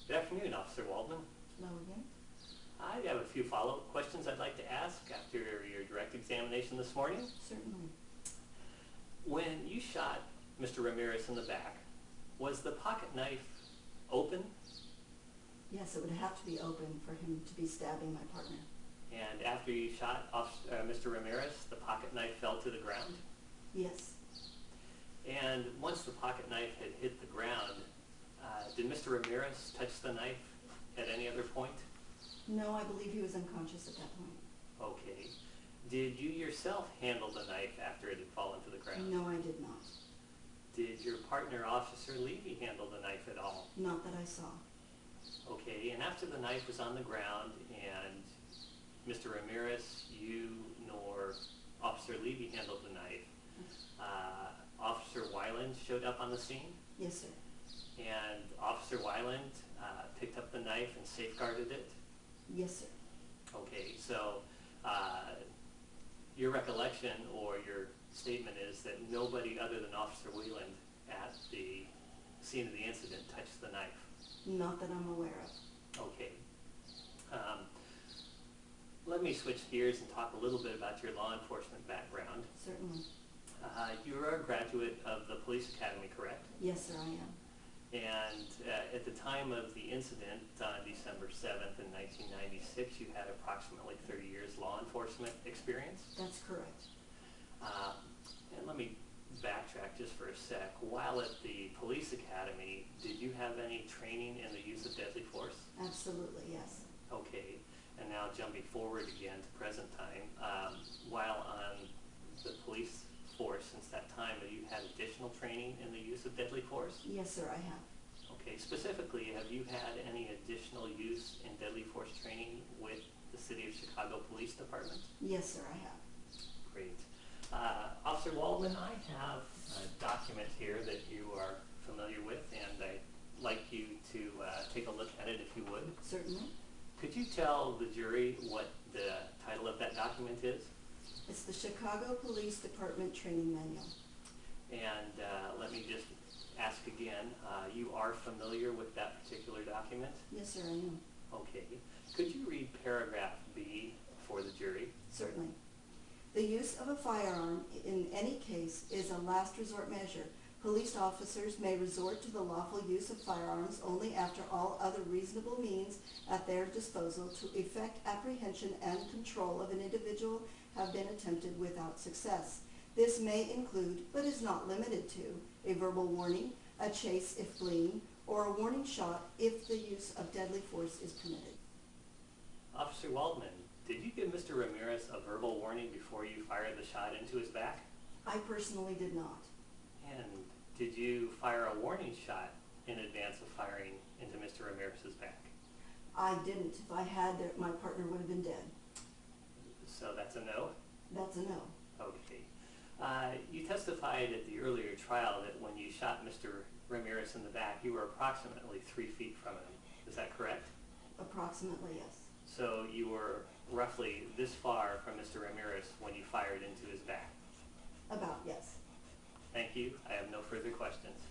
Good afternoon, Officer Waldman. Hello again. I have a few follow-up questions I'd like to ask after your direct examination this morning. Certainly. When you shot Mr. Ramirez in the back, was the pocket knife open? Yes, it would have to be open for him to be stabbing my partner. And after you shot Mr. Ramirez, the pocket knife fell to the ground? Yes. And once the pocket knife had hit the ground, did Mr. Ramirez touch the knife at any other point? No, I believe he was unconscious at that point. Okay. Did you yourself handle the knife after it had fallen to the ground? No, I did not. Did your partner, Officer Levy, handle the knife at all? Not that I saw. Okay, and after the knife was on the ground and Mr. Ramirez, you nor Officer Levy handled the knife, Officer Weiland showed up on the scene? Yes, sir. And Officer Weiland picked up the knife and safeguarded it? Yes, sir. Okay, so your recollection or your statement is that nobody other than Officer Weiland at the scene of the incident touched the knife? Not that I'm aware of. Okay. Let me switch gears and talk a little bit about your law enforcement background. Certainly. You're a graduate of the police academy, correct? Yes, sir, I am. And at the time of the incident on December 7th in 1996, you had approximately 30 years law enforcement experience? That's correct. And let me backtrack just for a sec. While at the police academy, did you have any training in the use of deadly force? Absolutely, yes. Okay. And now jumping forward again to present time, while on the police force since that time, have you had additional training in the use of deadly force? Yes, sir, I have. Okay, specifically, have you had any additional use in deadly force training with the City of Chicago Police Department? Yes, sir, I have. Great. Officer Waldman, I have a document here that you are familiar with, and I'd like you to take a look at it if you would. Certainly. Could you tell the jury what the title of that document is? It's the Chicago Police Department Training Manual. And let me just ask again, you are familiar with that particular document? Yes, sir, I am. Okay. Could you read paragraph B for the jury? Certainly. The use of a firearm in any case is a last resort measure. Police officers may resort to the lawful use of firearms only after all other reasonable means at their disposal to effect apprehension and control of an individual have been attempted without success. This may include, but is not limited to, a verbal warning, a chase if fleeing, or a warning shot if the use of deadly force is permitted. Officer Waldman, did you give Mr. Ramirez a verbal warning before you fired the shot into his back? I personally did not. And did you fire a warning shot in advance of firing into Mr. Ramirez's back? I didn't. If I had, my partner would have been dead. So that's a no? That's a no. Okay. You testified at the earlier trial that when you shot Mr. Ramirez in the back, you were approximately 3 feet from him. Is that correct? Approximately, yes. So you were roughly this far from Mr. Ramirez when you fired into his back? About, yes. Thank you. I have no further questions.